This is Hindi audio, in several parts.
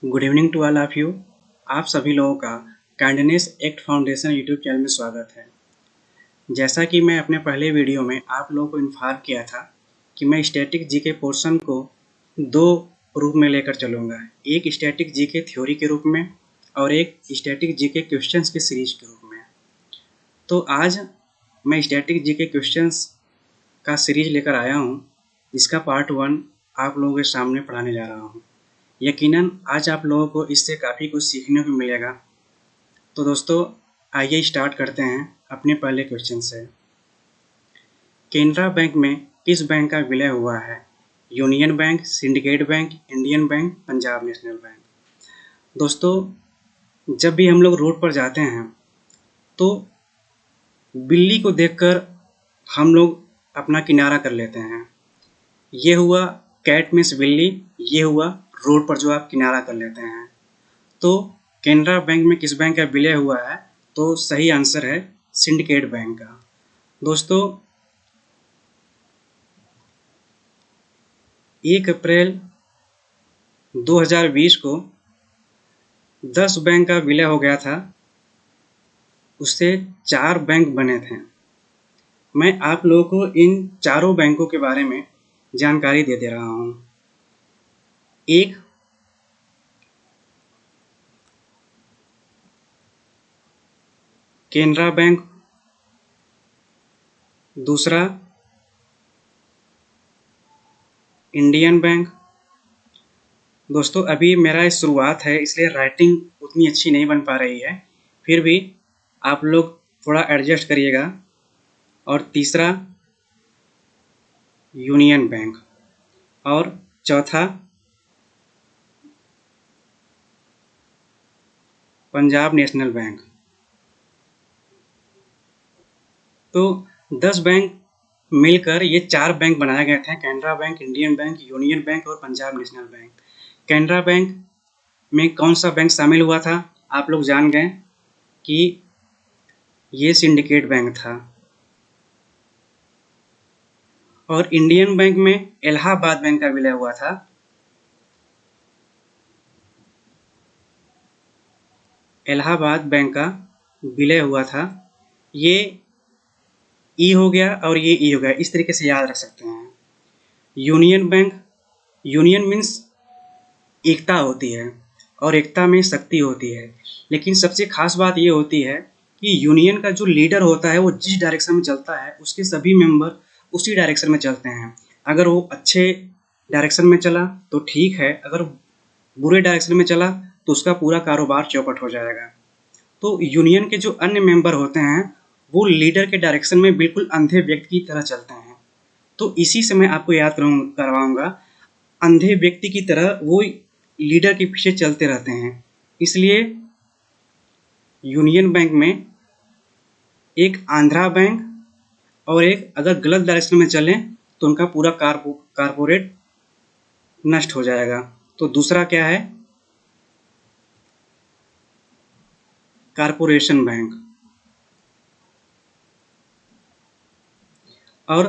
Good evening to all of you. आप सभी लोगों का kindness act foundation YouTube channel में स्वागत है। जैसा कि मैं अपने पहले वीडियो में आप लोगों को इन्फॉर्म किया था कि मैं स्टैटिक जीके पोर्शन को दो रूप में लेकर चलूँगा, एक स्टैटिक जीके थ्योरी के रूप में और एक स्टैटिक जीके क्वेश्चंस की सीरीज के रूप में। तो आज मैं स्टैटिक जीके क्वेश्चंस का सीरीज लेकर आया हूँ, जिसका पार्ट 1 आप लोगों के सामने पढ़ाने जा रहा हूँ। यकीनन आज आप लोगों को इससे काफ़ी कुछ सीखने को मिलेगा। तो दोस्तों आइए स्टार्ट करते हैं अपने पहले क्वेश्चन से। केनरा बैंक में किस बैंक का विलय हुआ है? Union bank, syndicate bank, Indian bank, Punjab national bank. दोस्तों जब भी हम लोग रोड पर जाते हैं तो बिल्ली को देखकर हम लोग अपना किनारा कर लेते हैं। ये हुआ कैट मीन्स बिल्ली, ये हुआ रोड पर जो आप किनारा कर लेते हैं। तो केनरा बैंक में किस बैंक का विलय हुआ है? तो सही आंसर है सिंडिकेट बैंक का। दोस्तों 1 अप्रैल 2020 को 10 बैंक का विलय हो गया था, उससे 4 बैंक बने थे। मैं आप लोगों को इन चारों बैंकों के बारे में जानकारी दे रहा हूँ। एक केनरा बैंक, दूसरा इंडियन बैंक। दोस्तों अभी मेरा शुरुआत है इसलिए राइटिंग उतनी अच्छी नहीं बन पा रही है, फिर भी आप लोग थोड़ा एडजस्ट करिएगा। और तीसरा यूनियन बैंक और चौथा पंजाब नेशनल बैंक। तो 10 बैंक मिलकर ये 4 बैंक बनाए गए थे, Canara bank, Indian bank, union bank और Punjab national bank. Canara bank में कौन सा बैंक शामिल हुआ था? आप लोग जान गए कि ये सिंडिकेट बैंक था। और इंडियन बैंक में इलाहाबाद बैंक का विलय हुआ था। इलाहाबाद बैंक का विलय हुआ था। ये ई हो गया और ये ई हो गया, इस तरीके से याद रख सकते हैं। यूनियन बैंक, यूनियन मीन्स एकता होती है और एकता में शक्ति होती है। लेकिन सबसे खास बात ये होती है कि यूनियन का जो लीडर होता है वो जिस डायरेक्शन में चलता है उसके सभी मेंबर उसी डायरेक्शन में चलते हैं। अगर वो अच्छे डायरेक्शन में चला तो ठीक है, अगर बुरे डायरेक्शन में चला तो उसका पूरा कारोबार चौपट हो जाएगा। तो यूनियन के जो अन्य मेंबर होते हैं वो लीडर के डायरेक्शन में बिल्कुल अंधे व्यक्ति की तरह चलते हैं। तो इसी से मैं आपको याद करवाऊंगा, अंधे व्यक्ति की तरह वो लीडर के पीछे चलते रहते हैं। इसलिए यूनियन बैंक में एक आंध्रा बैंक और एक अगर गलत डायरेक्शन में चलें तो उनका पूरा कारपोरेट नष्ट हो जाएगा। तो दूसरा क्या है? Corporation bank. और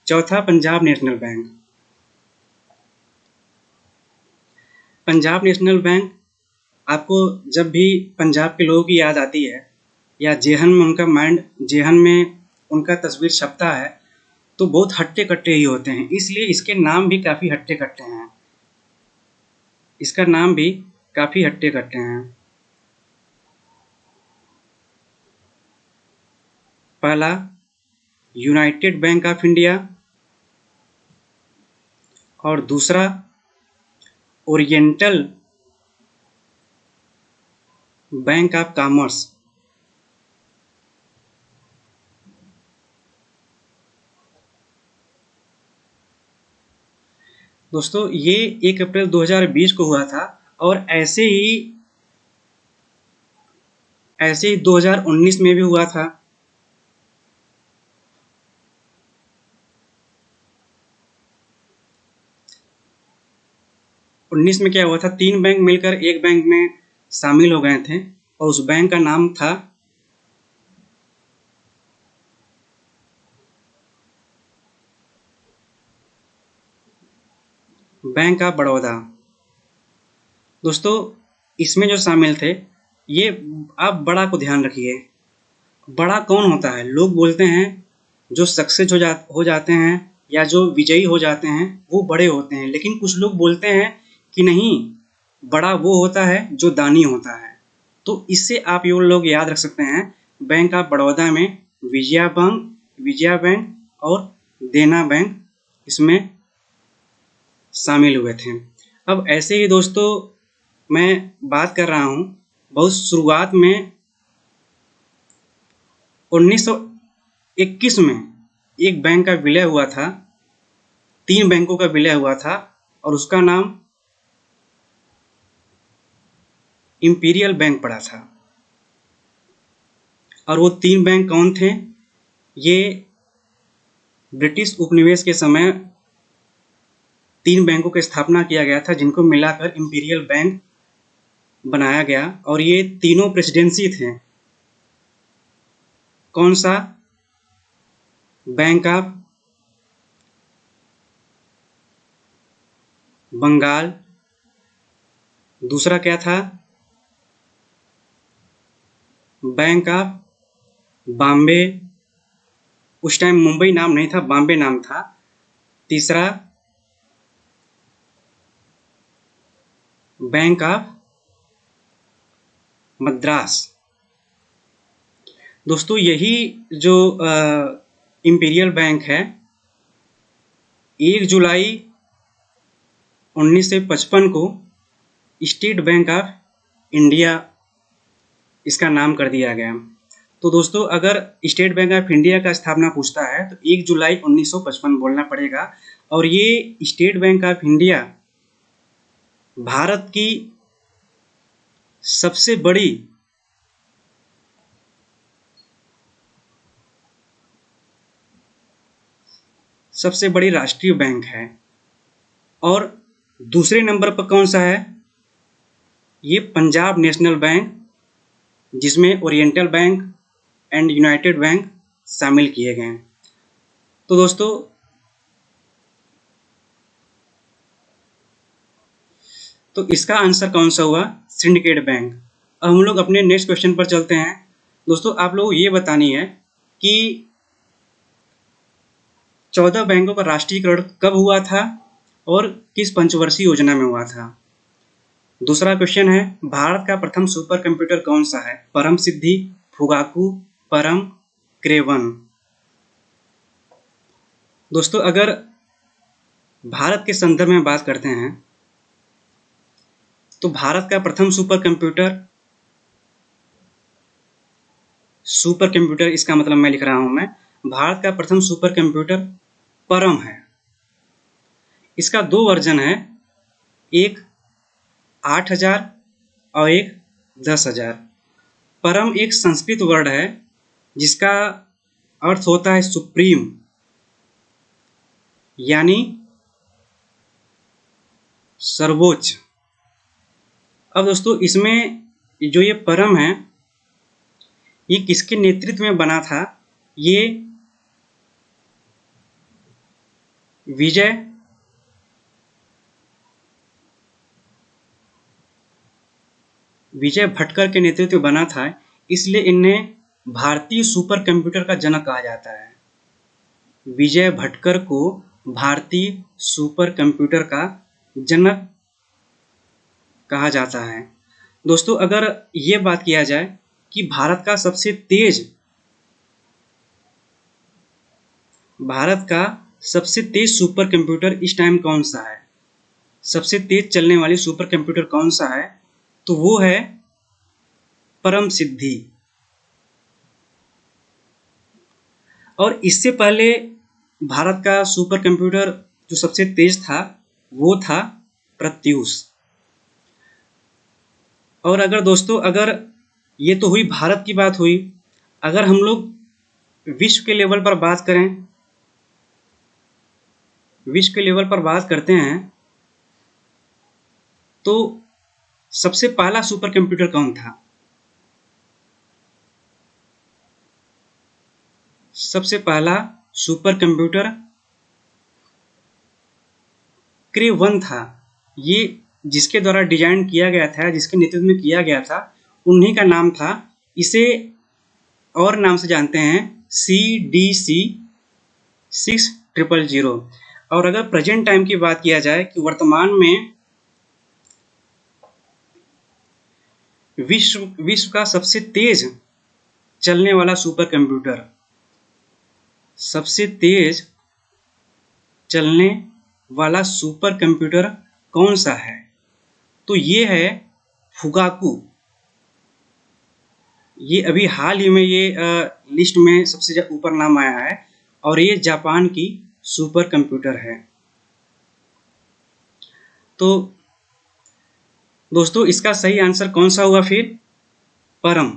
चौथा Punjab national bank. Punjab national bank आपको जब भी पंजाब के लोगों की याद आती है या जेहन में उनका तस्वीर छपता है तो बहुत हट्टे कट्टे ही होते हैं, इसलिए इसके नाम भी काफ़ी हट्टे कट्टे हैं। इसका नाम भी काफ़ी हट्टे कट्टे हैं। पहला यूनाइटेड बैंक ऑफ इंडिया और दूसरा ओरिएंटल बैंक ऑफ कॉमर्स। दोस्तों ये 1 अप्रैल 2020 को हुआ था और ऐसे ही 2019 में भी हुआ था। उन्नीस में क्या हुआ था, 3 बैंक मिलकर एक बैंक में शामिल हो गए थे और उस बैंक का नाम था बैंक ऑफ बड़ौदा। दोस्तों इसमें जो शामिल थे, ये आप बड़ा को ध्यान रखिए। बड़ा कौन होता है? लोग बोलते हैं जो सक्सेस हो जाते हैं या जो विजयी हो जाते हैं वो बड़े होते हैं, लेकिन कुछ लोग बोलते हैं कि नहीं, बड़ा वो होता है जो दानी होता है। तो इससे आप ये लोग याद रख सकते हैं, बैंक ऑफ बड़ौदा में विजया बैंक और देना बैंक इसमें शामिल हुए थे। अब ऐसे ही दोस्तों मैं बात कर रहा हूँ, बहुत शुरुआत में 1921 में एक बैंक का विलय हुआ था, 3 बैंकों का विलय हुआ था और उसका नाम इंपीरियल बैंक पड़ा था। और वो 3 बैंक कौन थे? ये ब्रिटिश उपनिवेश के समय 3 बैंकों की स्थापना किया गया था, जिनको मिलाकर इंपीरियल बैंक बनाया गया। और ये तीनों प्रेसिडेंसी थे। कौन सा? बैंक ऑफ बंगाल, दूसरा क्या था? बैंक ऑफ बॉम्बे, उस टाइम मुंबई नाम नहीं था, बॉम्बे नाम था। तीसरा बैंक ऑफ मद्रास। दोस्तों यही जो इंपीरियल बैंक है, 1 जुलाई 1955 को स्टेट बैंक ऑफ इंडिया इसका नाम कर दिया गया। तो दोस्तों अगर स्टेट बैंक ऑफ इंडिया का स्थापना पूछता है तो 1 जुलाई 1955 बोलना पड़ेगा। और ये state bank of India Bharat की सबसे बड़ी राष्ट्रीय बैंक है। और दूसरे नंबर पर कौन सा है? ये पंजाब नेशनल बैंक, जिसमें oriental bank and United bank शामिल किए गए हैं। तो दोस्तों तो इसका आंसर कौन सा हुआ? Syndicate bank. अब हम लोग अपने नेक्स्ट क्वेश्चन पर चलते हैं। दोस्तों आप लोग ये बतानी है कि 14 बैंकों का राष्ट्रीयकरण कब हुआ था और किस पंचवर्षीय योजना में हुआ था। दूसरा क्वेश्चन है, भारत का प्रथम सुपर कंप्यूटर कौन सा है? परम सिद्धि, फुगाकू, परम, क्रेवन। दोस्तों अगर भारत के संदर्भ में बात करते हैं तो भारत का प्रथम सुपर कंप्यूटर इसका मतलब मैं लिख रहा हूं, मैं भारत का प्रथम सुपर कंप्यूटर परम है। इसका 2 वर्जन है, एक 8000 और एक 10,000। परम एक संस्कृत वर्ड है जिसका अर्थ होता है सुप्रीम, यानी सर्वोच्च। अब दोस्तों इसमें जो ये परम है, ये किसके नेतृत्व में बना था? ये विजय भटकर के नेतृत्व में बना था, इसलिए इन्हें भारतीय सुपर कंप्यूटर का जनक कहा जाता है। विजय भटकर को भारतीय सुपर कंप्यूटर का जनक कहा जाता है। दोस्तों अगर ये बात किया जाए कि भारत का सबसे तेज सुपर कंप्यूटर इस टाइम कौन सा है, सबसे तेज चलने वाली सुपर कंप्यूटर कौन सा है, तो वो है परम सिद्धि। और इससे पहले भारत का सुपर कंप्यूटर जो सबसे तेज था वो था प्रत्यूष। और अगर दोस्तों ये तो हुई भारत की बात हुई, अगर हम लोग विश्व के लेवल पर बात करते हैं तो सबसे पहला सुपर कंप्यूटर कौन था? सबसे पहला सुपर कंप्यूटर क्रे 1 था। ये जिसके द्वारा डिजाइन किया गया था, जिसके नेतृत्व में किया गया था, उन्हीं का नाम था। इसे और नाम से जानते हैं CDC 6000। और अगर प्रेजेंट टाइम की बात किया जाए कि वर्तमान में विश्व का सबसे तेज चलने वाला सुपर कंप्यूटर, सबसे तेज चलने वाला सुपर कंप्यूटर कौन सा है? तो ये है फुगाकू। ये अभी हाल ही में ये लिस्ट में सबसे ऊपर नाम आया है और ये जापान की सुपर कंप्यूटर है। तो दोस्तों इसका सही आंसर कौन सा हुआ फिर? परम।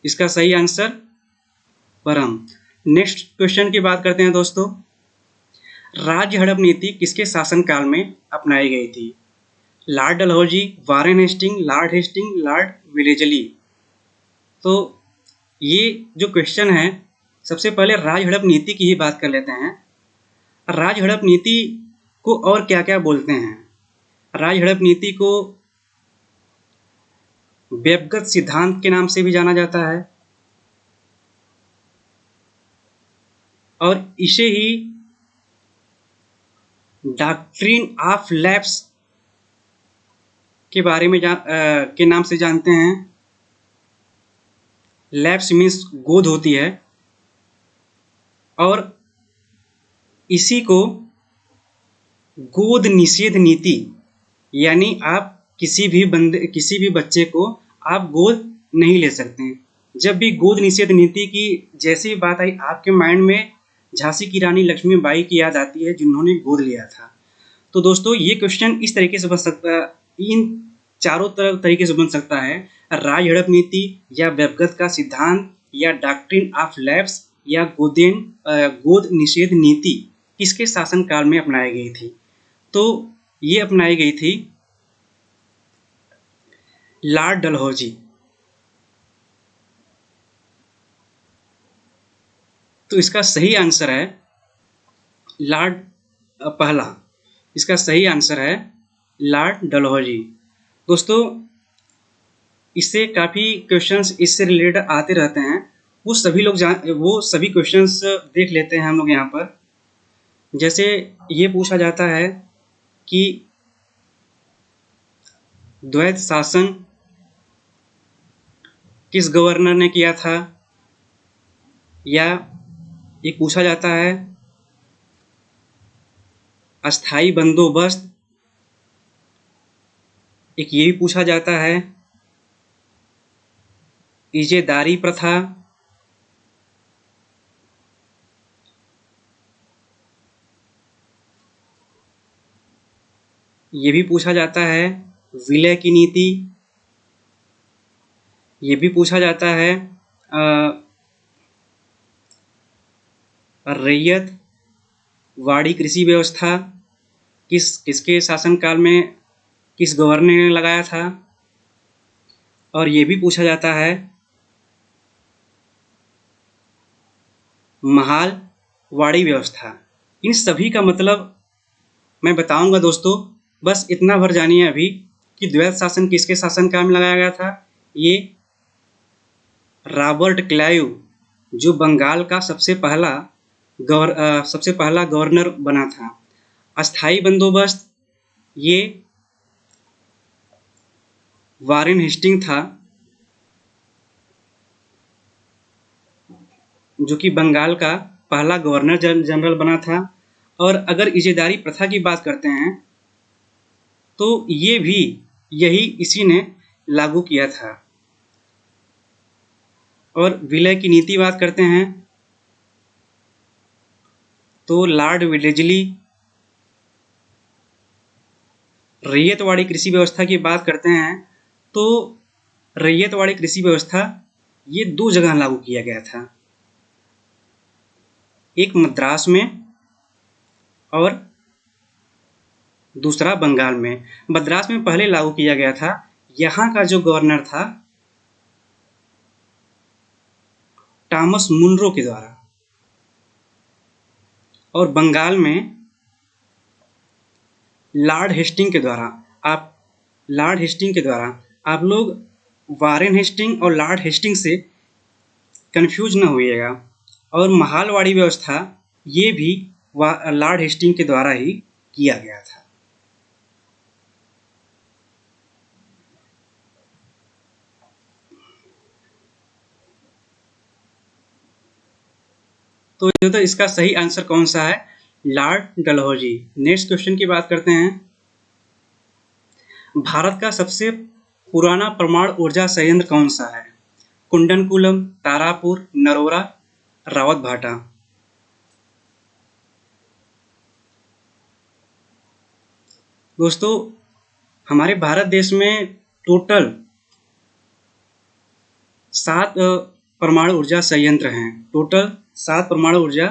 इसका सही आंसर परम। नेक्स्ट क्वेश्चन की बात करते हैं दोस्तों। राज्य हड़प नीति किसके शासनकाल में अपनाई गई थी? Lord Dalhousie, Warren Hasting, Lord Hasting, Lord Wellesley. तो ये जो क्वेश्चन है, सबसे पहले राज्य हड़प नीति की ही बात कर लेते हैं। राज्य हड़प नीति को और क्या क्या बोलते हैं? राज्य हड़प नीति को व्यक्तिगत सिद्धांत के नाम से भी जाना जाता है और इसे ही डॉक्ट्रिन ऑफ लैप्स के बारे में के नाम से जानते हैं। लैप्स मीन्स गोद होती है और इसी को गोद निषेध नीति, यानी आप किसी भी बच्चे को आप गोद नहीं ले सकते। जब भी गोद निषेध नीति की जैसी बात आई, आपके माइंड में झांसी की रानी लक्ष्मीबाई की याद आती है, जिन्होंने गोद लिया था। तो दोस्तों ये क्वेश्चन इस तरीके से बन सकता है, इन चारों तरीके से बन सकता है। राज्य हड़प नीति या व्यक्तिगत का सिद्धांत या डॉक्ट्रिन ऑफ लैप्स या गोद निषेध नीति किसके शासनकाल में अपनाई गई थी? तो ये अपनाई गई थी लॉर्ड डलहौजी। तो इसका सही आंसर है लॉर्ड पहला। इसका सही आंसर है लॉर्ड डलहौजी। दोस्तों इससे काफ़ी क्वेश्चंस इससे रिलेटेड आते रहते हैं, वो सभी क्वेश्चंस देख लेते हैं हम लोग यहाँ पर। जैसे ये पूछा जाता है कि द्वैत शासन किस गवर्नर ने किया था, या एक पूछा जाता है अस्थाई बंदोबस्त, एक ये भी पूछा जाता है इजेदारी प्रथा, ये भी पूछा जाता है विलय की नीति, ये भी पूछा जाता है रैयत वाड़ी कृषि व्यवस्था किसके शासनकाल में किस गवर्नर ने लगाया था, और ये भी पूछा जाता है महाल वाड़ी व्यवस्था। इन सभी का मतलब मैं बताऊंगा दोस्तों, बस इतना भर जानिए अभी कि द्वैत शासन किसके शासनकाल में लगाया गया था। ये रॉबर्ट क्लाइव, जो बंगाल का सबसे पहला गवर्नर बना था। अस्थाई बंदोबस्त ये वारेन हेस्टिंग था, जो कि बंगाल का पहला गवर्नर जनरल बना था। और अगर इजेदारी प्रथा की बात करते हैं तो ये भी इसी ने लागू किया था। और विलय की नीति बात करते हैं तो लॉर्ड विलेजली। रैयतवाड़ी कृषि व्यवस्था की बात करते हैं तो रैयतवाड़ी कृषि व्यवस्था ये 2 जगह लागू किया गया था, एक मद्रास में और दूसरा बंगाल में। मद्रास में पहले लागू किया गया था, यहाँ का जो गवर्नर था टॉमस मुनरो के द्वारा, और बंगाल में लॉर्ड हेस्टिंग के द्वारा। आप लॉर्ड हेस्टिंग के द्वारा, आप लोग वारेन हेस्टिंग और लॉर्ड हेस्टिंग से कंफ्यूज न होइएगा। और महालवाड़ी व्यवस्था ये भी लॉर्ड हेस्टिंग के द्वारा ही किया गया था। तो इसका सही आंसर कौन सा है? लॉर्ड डलहौजी। नेक्स्ट क्वेश्चन की बात करते हैं। भारत का सबसे पुराना परमाणु ऊर्जा संयंत्र कौन सा है? कुंडनकुलम, तारापुर, नरोरा, रावत भाटा। दोस्तों, हमारे भारत देश में टोटल 7 परमाणु ऊर्जा संयंत्र हैं। टोटल 7 परमाणु ऊर्जा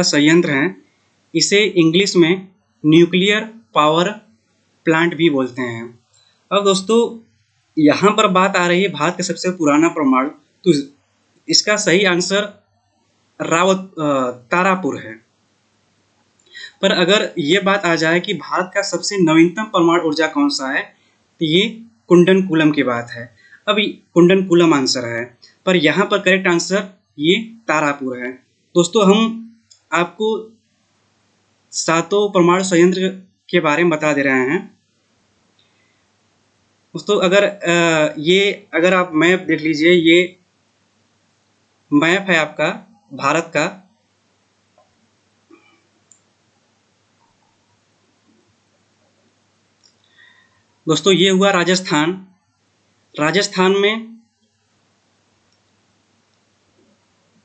संयंत्र हैं। इसे इंग्लिश में न्यूक्लियर पावर प्लांट भी बोलते हैं। अब दोस्तों, यहाँ पर बात आ रही है भारत का सबसे पुराना परमाणु, तो इसका सही आंसर तारापुर है। पर अगर ये बात आ जाए कि भारत का सबसे नवीनतम परमाणु ऊर्जा कौन सा है, तो ये कुंडनकुलम की बात है। अब कुंडनकुलम आंसर है, पर यहाँ पर करेक्ट आंसर ये तारापुर है। दोस्तों, हम आपको 7 परमाणु संयंत्र के बारे में बता दे रहे हैं। दोस्तों, अगर आप मैप देख लीजिए, ये मैप है आपका भारत का। दोस्तों, ये हुआ राजस्थान। राजस्थान में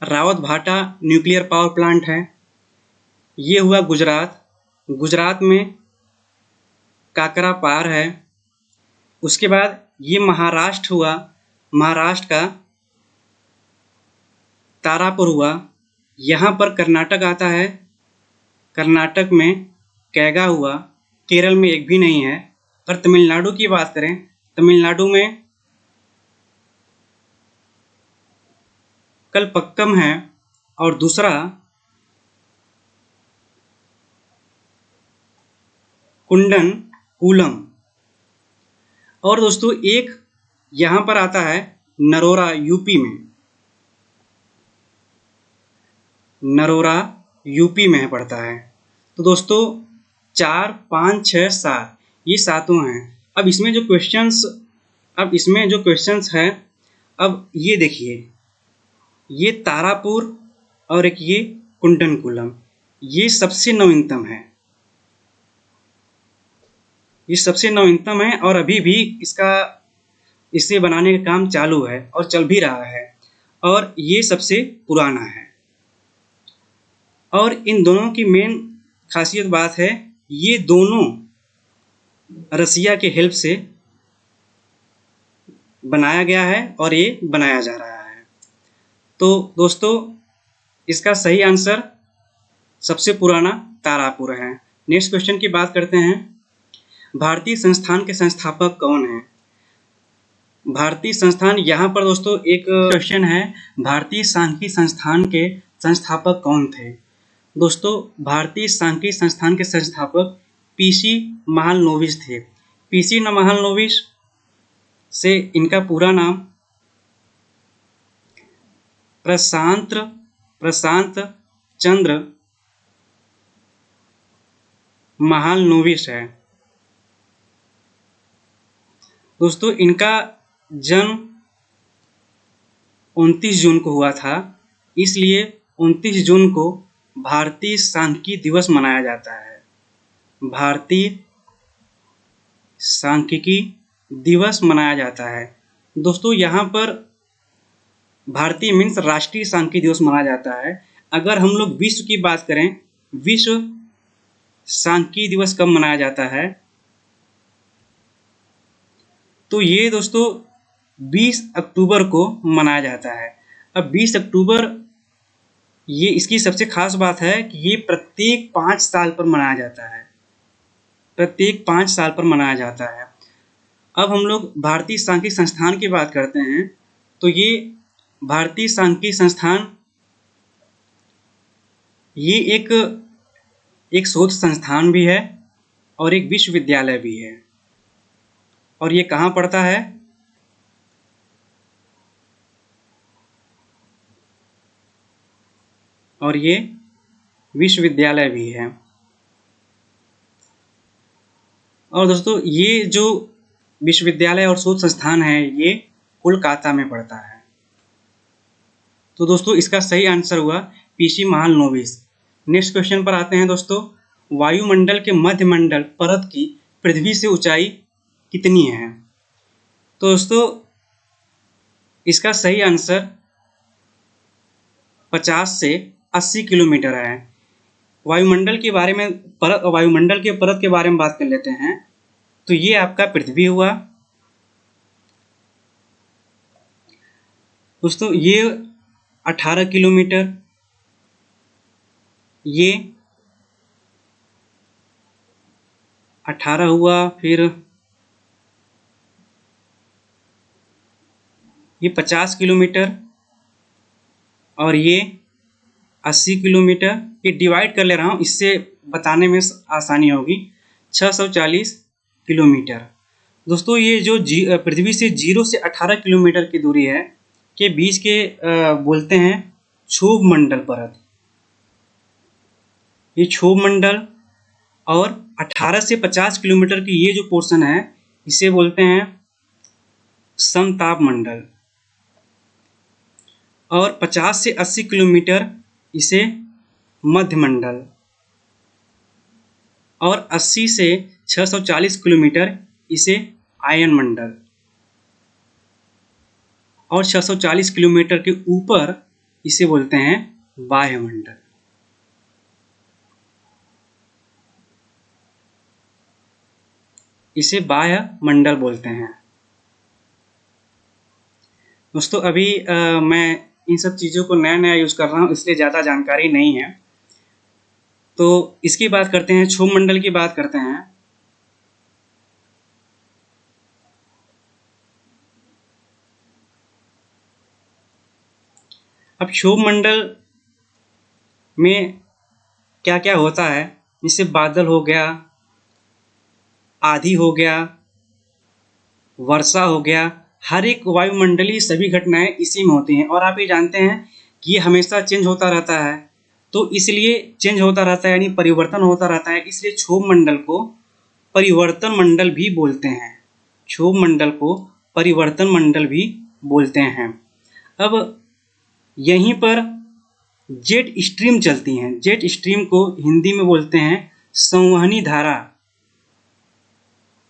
रावत भाटा न्यूक्लियर पावर प्लांट है। ये हुआ गुजरात। गुजरात में काकरापार है। उसके बाद ये महाराष्ट्र हुआ। महाराष्ट्र का तारापुर हुआ। यहाँ पर कर्नाटक आता है। कर्नाटक में कैगा हुआ। केरल में एक भी नहीं है। पर तमिलनाडु की बात करें, तमिलनाडु में कलपक्कम है और दूसरा कुंडनकुलम। और दोस्तों, एक यहाँ पर आता है नरोरा, यूपी में। नरोरा यूपी में पड़ता है। तो दोस्तों, 4, 5, 6, 7 ये सातों हैं। अब इसमें जो क्वेश्चंस हैं, अब ये देखिए, ये तारापुर और एक ये कुंडनकुलम, ये सबसे नवीनतम है। ये सबसे नवीनतम है और अभी भी इसे बनाने का काम चालू है और चल भी रहा है, और ये सबसे पुराना है। और इन दोनों की मेन खासियत बात है, ये दोनों रसिया के हेल्प से बनाया गया है और ये बनाया जा रहा है। तो दोस्तों, इसका सही आंसर सबसे पुराना तारापुर है। नेक्स्ट क्वेश्चन की बात करते हैं। भारतीय संस्थान के संस्थापक कौन हैं? भारतीय संस्थान, यहाँ पर दोस्तों एक क्वेश्चन है, भारतीय सांख्यिकी संस्थान के संस्थापक कौन थे? दोस्तों, भारतीय सांख्यिकी संस्थान के संस्थापक पीसी महालनोबिस थे। पीसी महालनोबिस से इनका पूरा नाम प्रशांत चंद्र महालनोबिस है। दोस्तों, इनका जन्म 29 जून को हुआ था, इसलिए 29 जून को भारतीय सांख्यिकी दिवस मनाया जाता है। भारतीय सांख्यिकी दिवस मनाया जाता है। दोस्तों, यहाँ पर भारतीय मीन्स राष्ट्रीय सांख्यिकी दिवस मनाया जाता है। अगर हम लोग विश्व की बात करें, विश्व सांख्यिकी दिवस कब मनाया जाता है, तो ये दोस्तों 20 अक्टूबर को मनाया जाता है। अब 20 अक्टूबर, ये इसकी सबसे खास बात है कि ये प्रत्येक 5 साल पर मनाया जाता है। प्रत्येक 5 साल पर मनाया जाता है। अब हम लोग भारतीय सांख्यिकी संस्थान की बात करते हैं, तो ये भारतीय सांख्यिकी संस्थान ये एक शोध संस्थान भी है और एक विश्वविद्यालय भी है। और ये कहाँ पड़ता है? और ये विश्वविद्यालय भी है। और दोस्तों ये जो विश्वविद्यालय और शोध संस्थान है ये कोलकाता में पड़ता है। तो दोस्तों इसका सही आंसर हुआ पीसी महालनोबिस। नेक्स्ट क्वेश्चन पर आते हैं दोस्तों। वायुमंडल के मध्यमंडल परत की पृथ्वी से ऊंचाई कितनी है? तो दोस्तों इसका सही आंसर 50 से 80 किलोमीटर है। वायुमंडल के बारे में वायुमंडल के परत के बारे में बात कर लेते हैं। तो ये आपका पृथ्वी हुआ दोस्तों, ये 18 किलोमीटर, ये 18 हुआ, फिर ये 50 किलोमीटर और ये 80 किलोमीटर। ये डिवाइड कर ले रहा हूँ, इससे बताने में आसानी होगी। 640 किलोमीटर। दोस्तों ये जो पृथ्वी से 0 से 18 किलोमीटर की दूरी है के बीच के बोलते हैं क्षोभ मंडल परत। ये क्षोभ मंडल और 18 से 50 किलोमीटर की ये जो पोर्शन है इसे बोलते हैं समताप मंडल, और 50 से 80 किलोमीटर इसे मध्यमंडल, और 80 से 640 किलोमीटर इसे आयन मंडल, और 640 किलोमीटर के ऊपर इसे बोलते हैं वायुमंडल। इसे वायुमंडल बोलते हैं। दोस्तों अभी मैं इन सब चीज़ों को नया नया यूज़ कर रहा हूँ, इसलिए ज़्यादा जानकारी नहीं है। तो इसकी बात करते हैं, क्षोभ मंडल की बात करते हैं। अब क्षोभ मंडल में क्या क्या होता है, जैसे बादल हो गया, आंधी हो गया, वर्षा हो गया, हर एक वायुमंडलीय सभी घटनाएं इसी में होती हैं। और आप ये जानते हैं कि ये हमेशा चेंज होता रहता है, तो इसलिए चेंज होता रहता है यानी परिवर्तन होता रहता है, इसलिए क्षोभ मंडल को परिवर्तन मंडल भी बोलते हैं। क्षोभ मंडल को परिवर्तन मंडल भी बोलते हैं। अब यहीं पर जेट स्ट्रीम चलती हैं। जेट स्ट्रीम को हिंदी में बोलते हैं संवहनी धारा।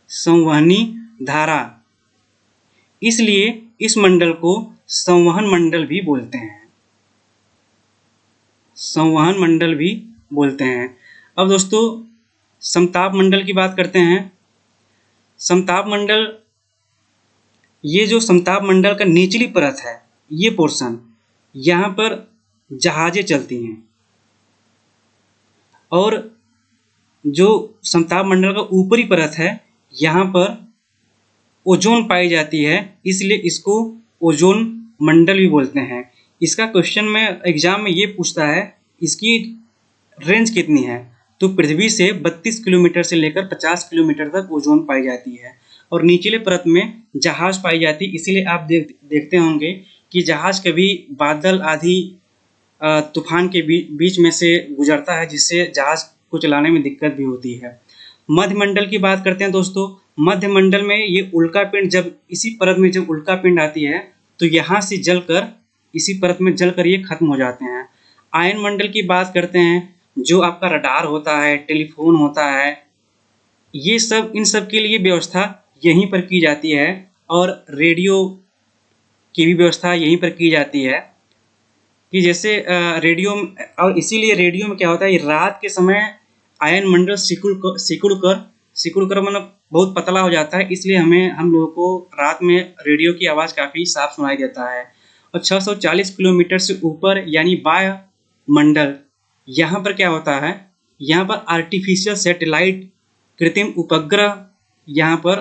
संवहनी धारा, इसलिए इस मंडल को संवहन मंडल भी बोलते हैं। संवहन मंडल भी बोलते हैं। अब दोस्तों समताप मंडल की बात करते हैं। समताप मंडल, ये जो समताप मंडल का निचली परत है, ये पोर्शन, यहाँ पर जहाजें चलती हैं। और जो समताप मंडल का ऊपरी परत है, यहाँ पर ओजोन पाई जाती है, इसलिए इसको ओजोन मंडल भी बोलते हैं। इसका क्वेश्चन में एग्जाम में ये पूछता है इसकी रेंज कितनी है, तो पृथ्वी से 32 किलोमीटर से लेकर 50 किलोमीटर तक ओजोन पाई जाती है, और निचले परत में जहाज पाई जाती है। इसीलिए आप देखते होंगे कि जहाज कभी बादल आधी तूफान के बीच में से गुजरता है, जिससे जहाज को चलाने में दिक्कत भी होती है। मध्यमंडल की बात करते हैं दोस्तों। मध्यमंडल में ये उल्का पिंड, जब इसी परत में जब उल्का पिंड आती है तो यहाँ से जलकर इसी परत में जलकर ये खत्म हो जाते हैं। आयन मंडल की बात करते हैं, जो आपका रडार होता है, टेलीफोन होता है, ये सब, इन सब के लिए व्यवस्था यहीं पर की जाती है, और रेडियो की भी व्यवस्था यहीं पर की जाती है। कि जैसे रेडियो, और इसीलिए रेडियो में क्या होता है, रात के समय आयन मंडल सिकुड़ कर मतलब बहुत पतला हो जाता है, इसलिए हम लोगों को रात में रेडियो की आवाज़ काफ़ी साफ सुनाई देता है। और 640 किलोमीटर से ऊपर यानी वायुमंडल, यहाँ पर क्या होता है, यहाँ पर आर्टिफिशियल सैटेलाइट, कृत्रिम उपग्रह यहाँ पर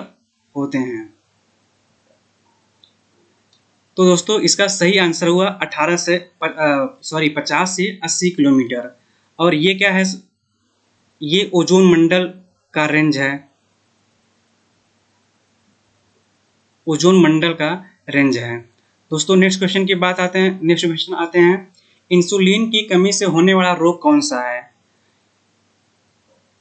होते हैं। तो दोस्तों इसका सही आंसर हुआ 50 से 80 किलोमीटर। और ये क्या है, ये ओजोन मंडल का रेंज है, ओजोन मंडल का रेंज है। दोस्तों नेक्स्ट क्वेश्चन की बात आते हैं, नेक्स्ट क्वेश्चन आते हैं, इंसुलिन की कमी से होने वाला रोग कौन सा है?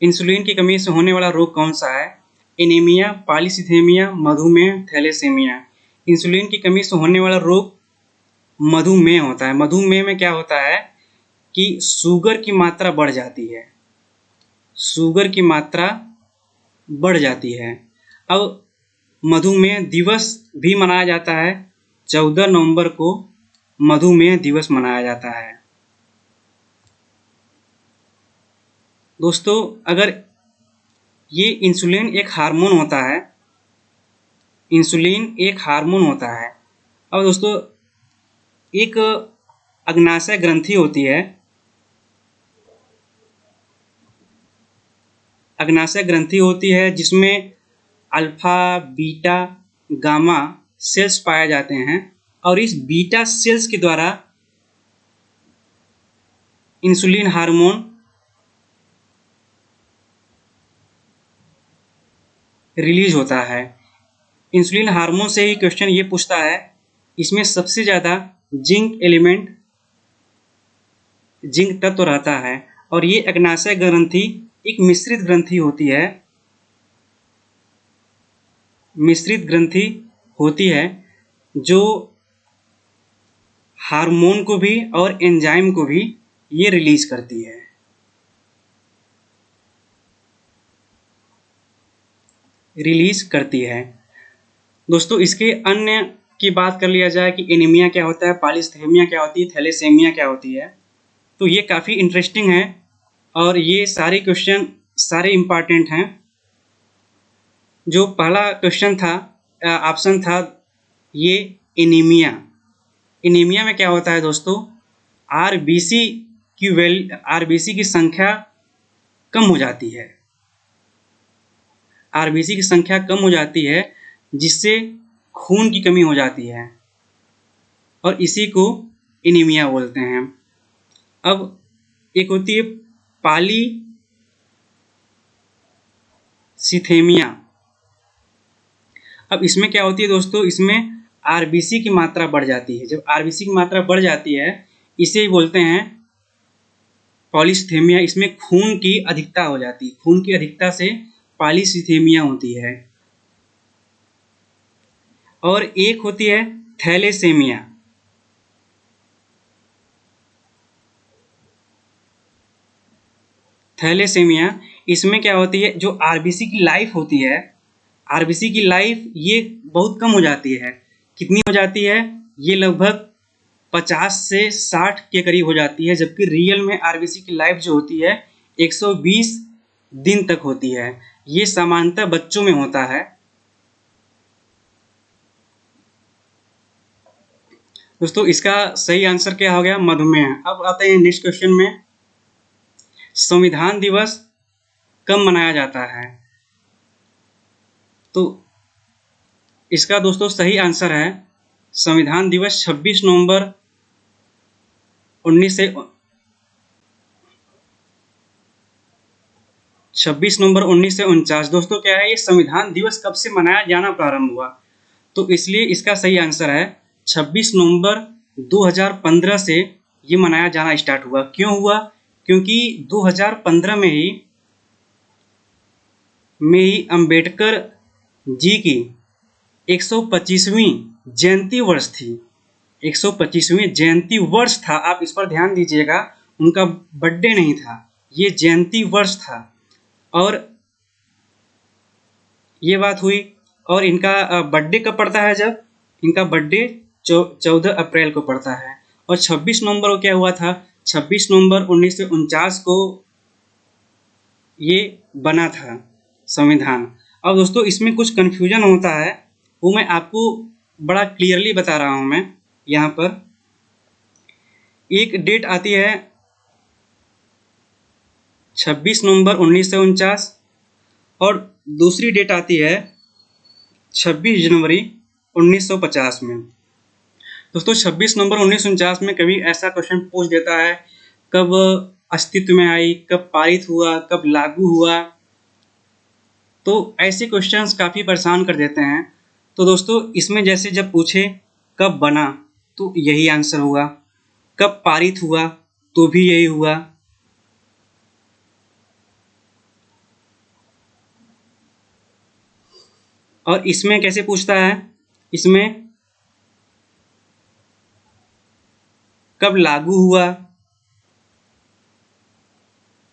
इंसुलिन की कमी से होने वाला रोग कौन सा है? एनीमिया, पॉलीसिथेमिया, मधुमेह, थैलेसीमिया। इंसुलिन की कमी से होने वाला रोग मधुमेह होता है। मधुमेह में क्या होता है कि शुगर की मात्रा बढ़ जाती है, शुगर की मात्रा बढ़ जाती है। अब मधुमेह दिवस भी मनाया जाता है, 14 नवंबर को मधुमेह दिवस मनाया जाता है। दोस्तों अगर ये इंसुलिन एक हार्मोन होता है, इंसुलिन एक हार्मोन होता है। अब दोस्तों एक अग्नाशय ग्रंथि होती है, अग्नाशय ग्रंथि होती है जिसमें अल्फा, बीटा, गामा सेल्स पाए जाते हैं और इस बीटा सेल्स के द्वारा इंसुलिन हार्मोन रिलीज होता है। इंसुलिन हार्मोन से ही क्वेश्चन ये पूछता है, इसमें सबसे ज़्यादा जिंक एलिमेंट, जिंक तत्व रहता है और ये अग्नाशय ग्रंथि एक मिश्रित ग्रंथि होती है, मिश्रित ग्रंथि होती है जो हार्मोन को भी और एंजाइम को भी ये रिलीज करती है, रिलीज करती है। दोस्तों इसके अन्य की बात कर लिया जाए कि एनीमिया क्या होता है, पॉलीसिथेमिया क्या होती है, थैलेसेमिया क्या होती है, तो ये काफ़ी इंटरेस्टिंग है और ये सारे क्वेश्चन सारे इम्पॉर्टेंट हैं। जो पहला क्वेश्चन था, ऑप्शन था ये एनीमिया। एनीमिया में क्या होता है दोस्तों, आरबीसी की संख्या कम हो जाती है, आरबीसी की संख्या कम हो जाती है जिससे खून की कमी हो जाती है और इसी को एनीमिया बोलते हैं। अब एक होती है पॉलीसिथेमिया। अब इसमें क्या होती है दोस्तों, इसमें आरबीसी की मात्रा बढ़ जाती है। जब आरबीसी की मात्रा बढ़ जाती है इसे ही बोलते हैं पॉलीसिथेमिया। इसमें खून की अधिकता हो जाती है, खून की अधिकता से पॉलीसिथेमिया होती है। और एक होती है थैलेसेमिया। थैलेसेमिया इसमें क्या होती है, जो आरबीसी की लाइफ होती है, आरबीसी की लाइफ ये बहुत कम हो जाती है। कितनी हो जाती है, ये लगभग 50 से 60 के करीब हो जाती है, जबकि रियल में आरबीसी की लाइफ जो होती है 120 दिन तक होती है। ये सामान्यतः बच्चों में होता है। दोस्तों इसका सही आंसर क्या हो गया, मधुमेह। अब आते हैं नेक्स्ट क्वेश्चन में, संविधान दिवस कब मनाया जाता है? तो इसका दोस्तों सही आंसर है, संविधान दिवस 26 नवंबर 1949। दोस्तों क्या है, ये संविधान दिवस कब से मनाया जाना प्रारंभ हुआ? तो इसलिए इसका सही आंसर है 26 नवंबर 2015 से ये मनाया जाना स्टार्ट हुआ। क्यों हुआ? क्योंकि 2015 में ही अंबेडकर जी की 125वीं जयंती वर्ष थी, 125वीं जयंती वर्ष था। आप इस पर ध्यान दीजिएगा, उनका बर्थडे नहीं था, ये जयंती वर्ष था। और ये बात हुई। और इनका बर्थडे कब पड़ता है? जब इनका बर्थडे 14 अप्रैल को पड़ता है। और 26 नवंबर को क्या हुआ था, 26 नवंबर 1949 को ये बना था संविधान। अब दोस्तों इसमें कुछ कन्फ्यूजन होता है, वो मैं आपको बड़ा क्लियरली बता रहा हूँ। मैं यहाँ पर एक डेट आती है 26 नवंबर 1949 और दूसरी डेट आती है 26 जनवरी 1950 में। दोस्तों 26 नवंबर 1949 में कभी ऐसा क्वेश्चन पूछ देता है, कब अस्तित्व में आई, कब पारित हुआ, कब लागू हुआ। तो ऐसे क्वेश्चंस काफ़ी परेशान कर देते हैं। तो दोस्तों इसमें जैसे जब पूछे कब बना तो यही आंसर होगा, कब पारित हुआ तो भी यही हुआ, और इसमें कैसे पूछता है, इसमें कब लागू हुआ,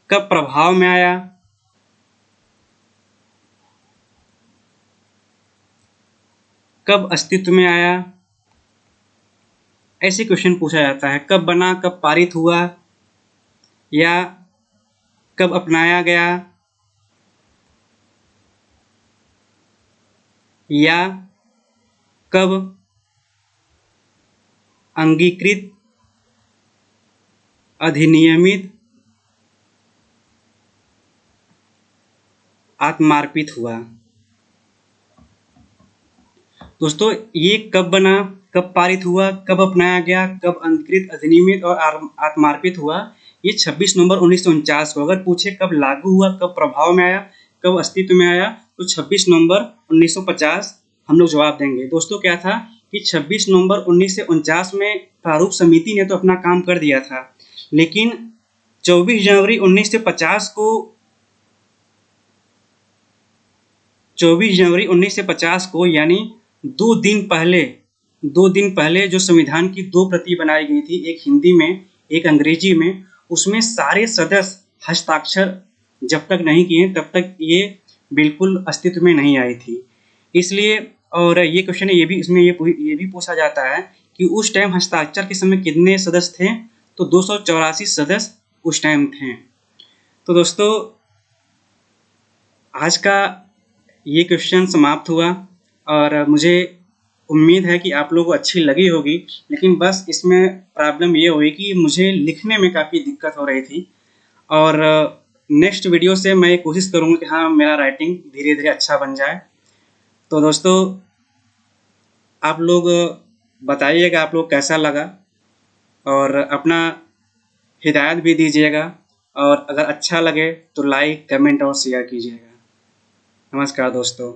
कब प्रभाव में आया, कब अस्तित्व में आया, ऐसे क्वेश्चन पूछा जाता है। कब बना, कब पारित हुआ, या कब अपनाया गया, या कब अंगीकृत, अधिनियमित, आत्मार्पित हुआ। दोस्तों ये कब बना, कब पारित हुआ, कब अपनाया गया, कब अंगीकृत, अधिनियमित और आत्मार्पित हुआ, ये 26 नवंबर 1949 को अगर पूछे कब लागू हुआ, कब प्रभाव में आया, कब अस्तित्व में आया, तो 26 नवंबर 1950 हम लोग जवाब देंगे। दोस्तों क्या था कि 26 नवंबर 1949 में प्रारूप समिति ने तो अपना काम कर दिया था, लेकिन 24 जनवरी 1950 को 24 जनवरी 1950 को यानी 2 दिन पहले जो संविधान की 2 प्रति बनाई गई थी, एक हिंदी में एक अंग्रेजी में, उसमें सारे सदस्य हस्ताक्षर जब तक नहीं किए तब तक ये बिल्कुल अस्तित्व में नहीं आई थी। इसलिए और ये क्वेश्चन इसमें ये भी पूछा जाता है कि उस टाइम हस्ताक्षर के समय कितने सदस्य थे, तो 284 सदस्य उस टाइम थे। तो दोस्तों आज का ये क्वेश्चन समाप्त हुआ और मुझे उम्मीद है कि आप लोगों को अच्छी लगी होगी, लेकिन बस इसमें प्रॉब्लम ये हुई कि मुझे लिखने में काफ़ी दिक्कत हो रही थी। और नेक्स्ट वीडियो से मैं कोशिश करूँगा कि हाँ मेरा राइटिंग धीरे धीरे अच्छा बन जाए। तो दोस्तों आप लोग बताइएगा आप लोग कैसा लगा, और अपना हिदायत भी दीजिएगा, और अगर अच्छा लगे तो लाइक, कमेंट और शेयर कीजिएगा। नमस्कार दोस्तों।